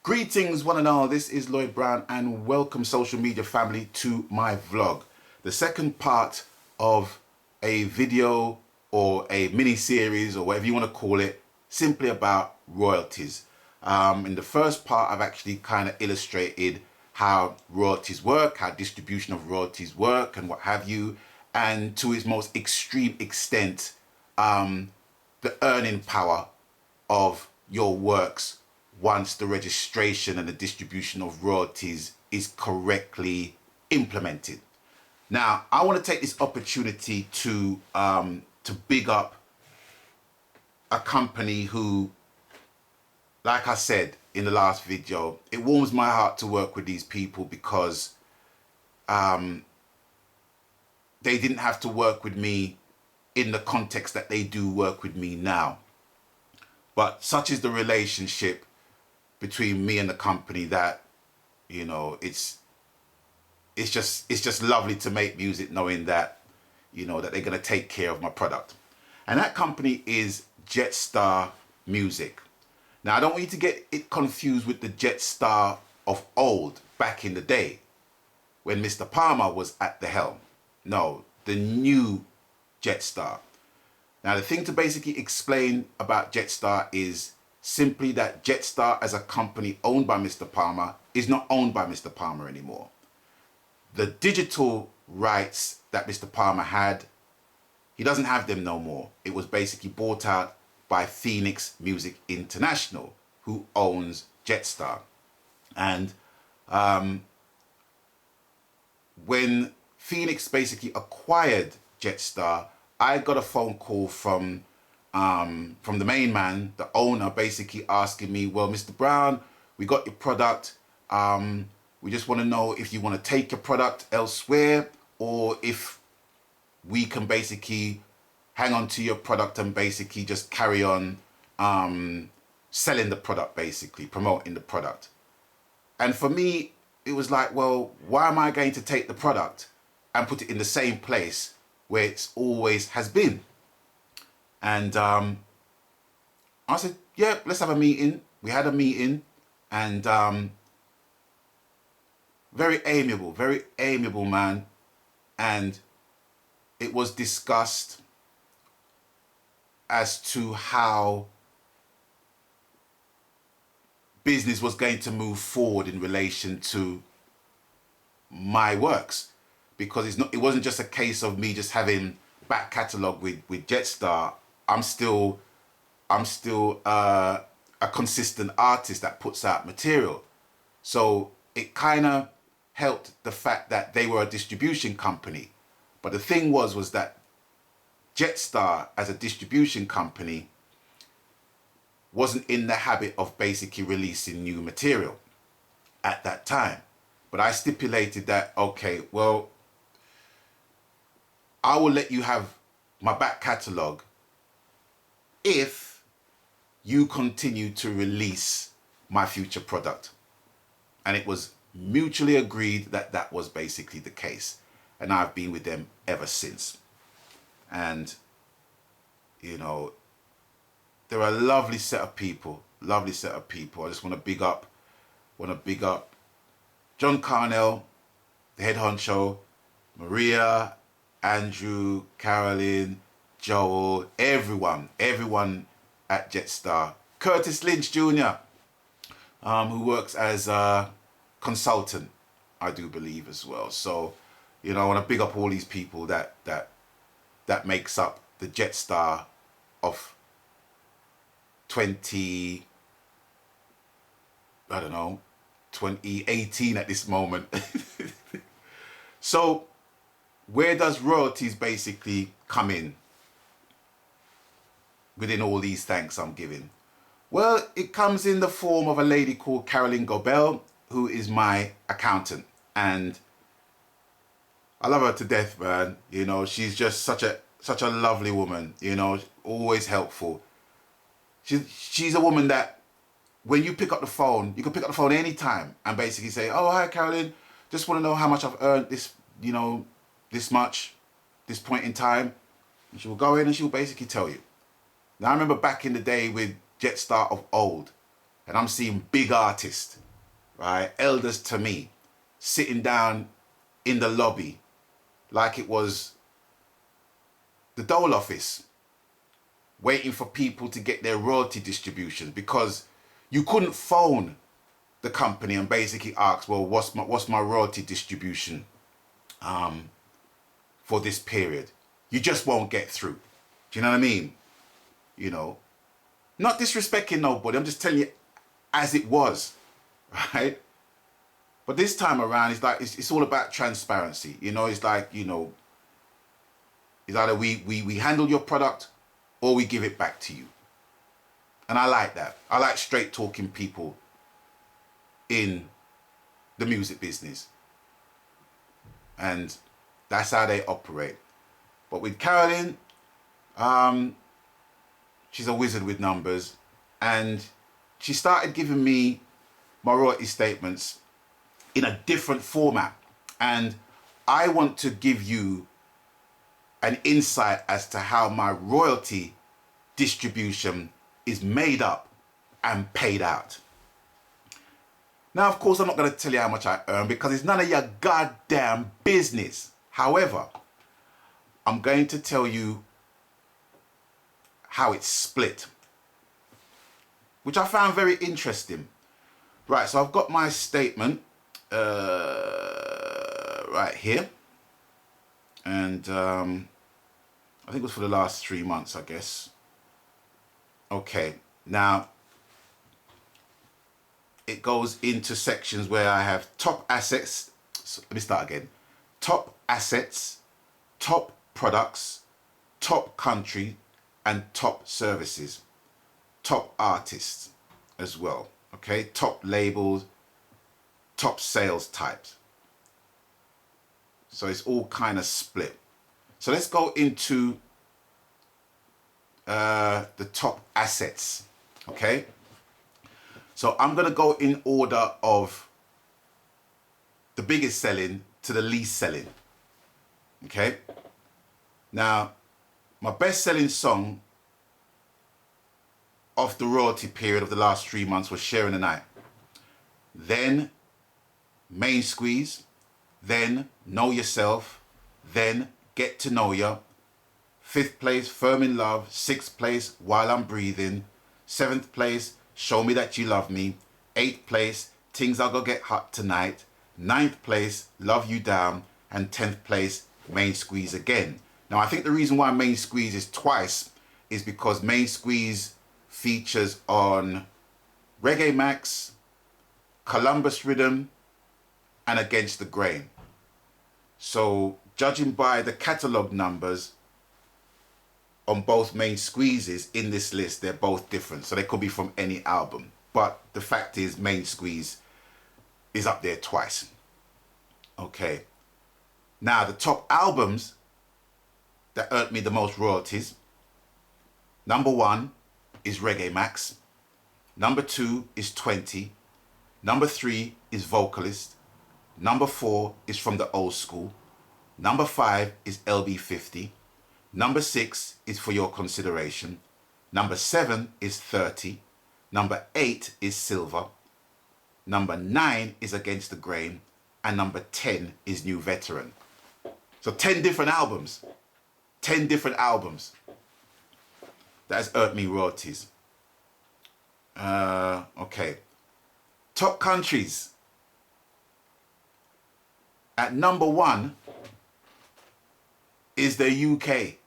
Greetings one and all, this is Lloyd Brown and welcome social media family to my vlog. The second part of a video or a mini series or whatever you want to call it, simply about royalties. In the first part I've actually kind of illustrated how royalties work, how distribution of royalties work and what have you, and to its most extreme extent, the earning power of your works once the registration and the distribution of royalties is correctly implemented. Now, I want to take this opportunity to big up a company who, like I said in the last video, it warms my heart to work with these people because they didn't have to work with me in the context that they do work with me now. But such is the relationship between me and the company that, you know, it's just lovely to make music knowing that, you know, that they're going to take care of my product. And that company is Jetstar Music. Now, I don't want you to get it confused with the Jetstar of old, back in the day, when Mr. Palmer was at the helm. No, the new Jetstar. Now, the thing to basically explain about Jetstar is simply that Jetstar as a company owned by Mr. Palmer is not owned by Mr. Palmer anymore. The digital rights that Mr. Palmer had, he doesn't have them no more. It was basically bought out by Phoenix Music International, who owns Jetstar. And when Phoenix basically acquired Jetstar, I got a phone call from the main man, the owner, basically asking me, well, Mr. Brown, we got your product. We just want to know if you want to take your product elsewhere or if we can basically hang on to your product and basically just carry on selling the product, basically promoting the product. And for me, it was like, well, why am I going to take the product and put it in the same place where it always has been? And I said, yeah, let's have a meeting. We had a meeting and very amiable man. And it was discussed as to how business was going to move forward in relation to my works. Because it wasn't just a case of me just having back catalogue with Jetstar. I'm still a consistent artist that puts out material. So it kind of helped the fact that they were a distribution company. But the thing was that Jetstar as a distribution company wasn't in the habit of basically releasing new material at that time. But I stipulated that, okay, well, I will let you have my back catalogue if you continue to release my future product. And it was mutually agreed that that was basically the case. And I've been with them ever since. And, you know, they're a lovely set of people, I just want to big up John Carnell, the head honcho, Maria, Andrew, Carolyn, Joel, everyone at Jetstar. Curtis Lynch Jr., who works as a consultant, I do believe as well. So, you know, I want to big up all these people that makes up the Jetstar of 2018 at this moment. So, where does royalties basically come in within all these thanks I'm giving? Well, it comes in the form of a lady called Carolyn Gobel, who is my accountant. And I love her to death, man. You know, she's just such a lovely woman, you know, always helpful. She's a woman that when you pick up the phone, you can pick up the phone anytime and basically say, oh, hi, Carolyn, just want to know how much I've earned this, you know, this much, this point in time. And she will go in and she will basically tell you. Now, I remember back in the day with Jetstar of old, and I'm seeing big artists, right, elders to me, sitting down in the lobby like it was the dole office, waiting for people to get their royalty distributions, because you couldn't phone the company and basically ask, well, what's my royalty distribution for this period? You just won't get through. Do you know what I mean? You know, not disrespecting nobody, I'm just telling you as it was, right? But this time around, it's like, it's all about transparency. You know, it's like, you know, it's either we handle your product or we give it back to you. And I like that. I like straight talking people in the music business. And that's how they operate. But with Carolyn, she's a wizard with numbers. And she started giving me my royalty statements in a different format. And I want to give you an insight as to how my royalty distribution is made up and paid out. Now, of course, I'm not going to tell you how much I earn because it's none of your goddamn business. However, I'm going to tell you how it's split, which I found very interesting. Right, so I've got my statement right here. And I think it was for the last 3 months, I guess. Okay, now it goes into sections where I have top assets. So let me start again. Top assets, top products, top country, and top services. Top artists as well. Okay, top labels, top sales types. So it's all kind of split. So let's go into the top assets. Okay. So I'm going to go in order of the biggest selling to the least selling. Okay. Now, my best selling song of the royalty period of the last 3 months was Sharing the Night. Then Main Squeeze. Then Know Yourself. Then Get to Know Ya. 5th place, Firm in Love. 6th place, While I'm Breathing. 7th place, Show Me That You Love Me. 8th place, Things Are Gonna Get Hot Tonight. 9th place, Love You Down. And 10th place, Main Squeeze again. Now, I think the reason why Main Squeeze is twice is because Main Squeeze features on Reggae Max, Columbus Rhythm, and Against the Grain. So judging by the catalogue numbers on both Main Squeezes in this list, they're both different. So they could be from any album. But the fact is Main Squeeze is up there twice. Okay. Now the top albums that earned me the most royalties. Number 1 is Reggae Max. Number 2 is 20. Number 3 is Vocalist. Number 4 is From the Old School. Number 5 is LB50. Number 6 is For Your Consideration. Number 7 is 30. Number 8 is Silver. Number 9 is Against the Grain. And number 10 is New Veteran. So 10 different albums. 10 different albums that has earned me royalties. Okay. Top countries. At number 1 is the UK.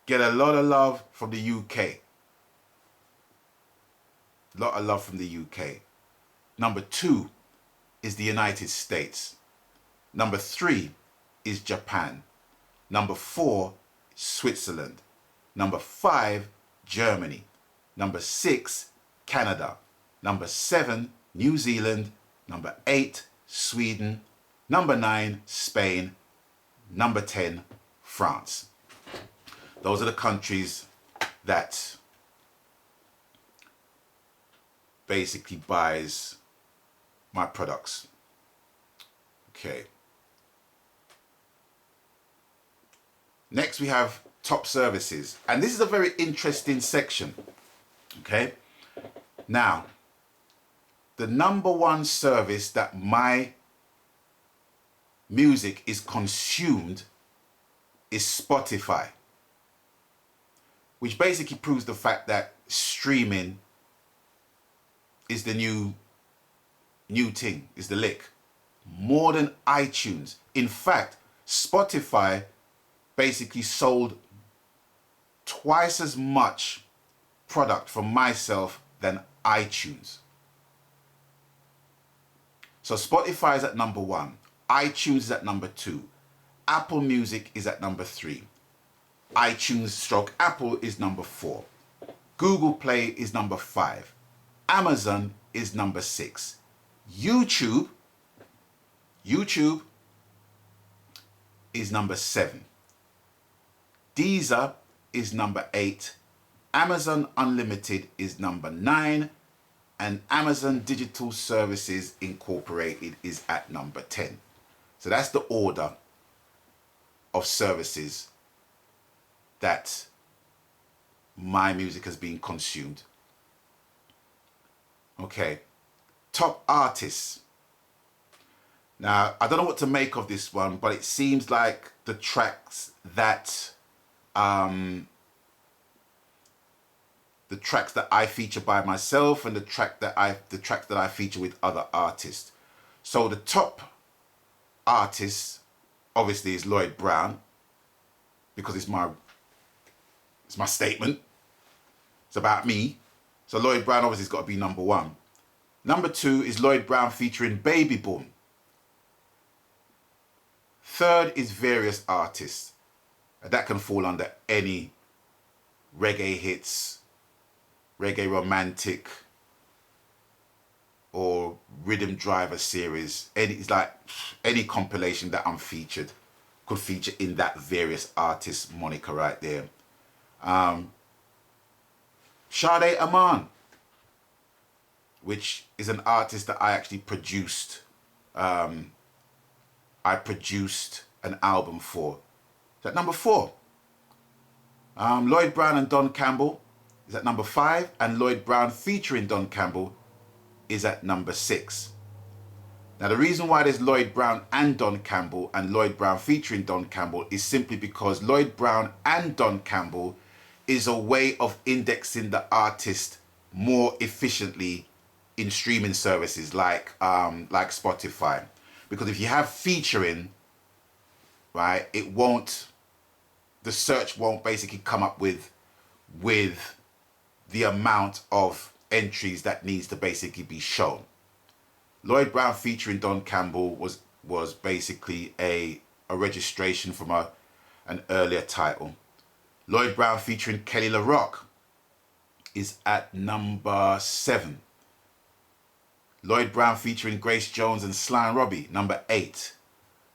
Get a lot of love from the UK. Lot of love from the UK. Number 2 is the United States. Number 3 is Japan. Number 4, Switzerland. Number 5, Germany. Number 6, Canada. Number 7, New Zealand. Number 8, Sweden. Number 9, Spain. Number 10, France. Those are the countries that basically buys my products. Okay. Next we have top services. And this is a very interesting section. Okay. Now, the number one service that my music is consumed is Spotify, which basically proves the fact that streaming is the new thing, is the lick. More than iTunes. In fact, Spotify basically sold twice as much product from myself than iTunes. So Spotify is at number 1. iTunes is at number 2. Apple Music is at number 3. iTunes / Apple is number 4. Google Play is number 5. Amazon is number 6. YouTube is number 7. Deezer is number 8. Amazon Unlimited is number 9. And Amazon Digital Services Incorporated is at number 10. So that's the order of services that my music has been consumed. Okay, top artists. Now, I don't know what to make of this one, but it seems like the tracks that I feature by myself and the tracks that I feature with other artists. So the top artist obviously is Lloyd Brown, because it's my statement. It's about me. So Lloyd Brown obviously has got to be number 1. Number 2 is Lloyd Brown featuring Baby Boom. Third is various artists. That can fall under any reggae hits, reggae romantic, or rhythm driver series. It's like any compilation that I'm featured could feature in that various artists moniker right there. Sade Aman, which is an artist that I actually produced. I produced an album for. Is at number 4. Lloyd Brown and Don Campbell is at number 5, and Lloyd Brown featuring Don Campbell is at number 6. Now, the reason why there's Lloyd Brown and Don Campbell and Lloyd Brown featuring Don Campbell is simply because Lloyd Brown and Don Campbell is a way of indexing the artist more efficiently in streaming services like Spotify. Because if you have featuring, right, the search won't basically come up with the amount of entries that needs to basically be shown. Lloyd Brown featuring Don Campbell was basically a registration from an earlier title. Lloyd Brown featuring Kelly LaRock is at number 7. Lloyd Brown featuring Grace Jones and Sly and Robbie, number 8.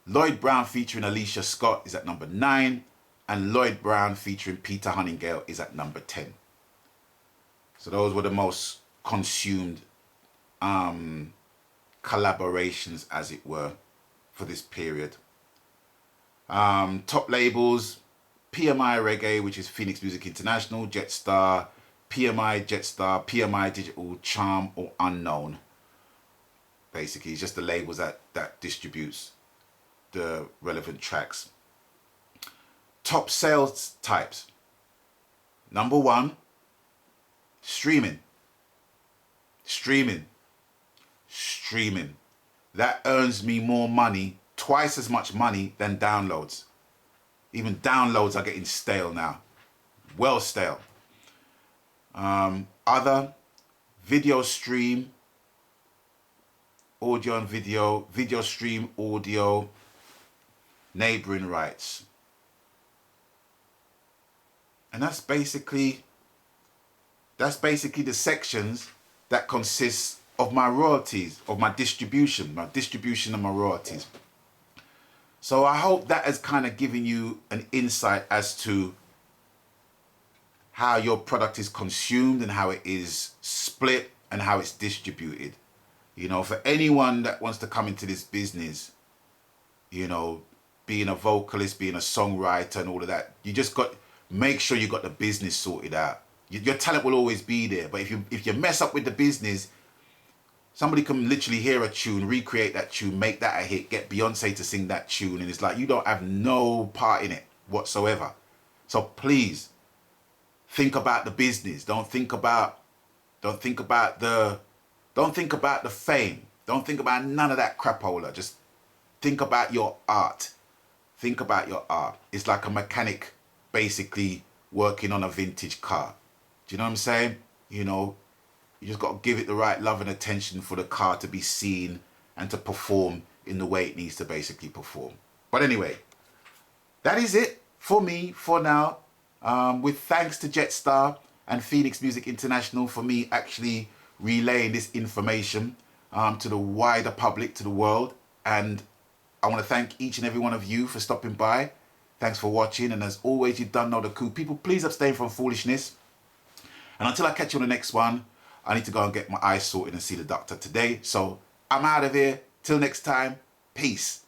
Lloyd Brown featuring Alicia Scott is at number 9. And Lloyd Brown featuring Peter Huntingale is at number 10. So those were the most consumed collaborations, as it were, for this period. Top labels: PMI Reggae, which is Phoenix Music International, Jetstar, PMI Digital, Charm, or Unknown. Basically, it's just the labels that distributes the relevant tracks. Top sales types. Number 1, streaming. That earns me more money, twice as much money than downloads. Even downloads are getting stale now. Well stale. Other, video stream, audio and video, video stream, audio, neighboring rights. And that's basically the sections that consist of my royalties, of my distribution and my royalties. So I hope that has kind of given you an insight as to how your product is consumed and how it is split and how it's distributed. You know, for anyone that wants to come into this business, you know, being a vocalist, being a songwriter and all of that, you just make sure you got the business sorted out. Your talent will always be there. But if you mess up with the business, somebody can literally hear a tune, recreate that tune, make that a hit, get Beyonce to sing that tune, and it's like you don't have no part in it whatsoever. So please think about the business. Don't think about the fame. Don't think about none of that crapola. Just think about your art. Think about your art. It's like a mechanic basically working on a vintage car. Do you know what I'm saying? You know, you just got to give it the right love and attention for the car to be seen and to perform in the way it needs to basically perform. But anyway, that is it for me for now. With thanks to Jetstar and Phoenix Music International for me actually relaying this information to the wider public, to the world. And I want to thank each and every one of you for stopping by. Thanks for watching. And as always, you done know the coup. People, please abstain from foolishness. And until I catch you on the next one, I need to go and get my eyes sorted and see the doctor today. So I'm out of here. Till next time, peace.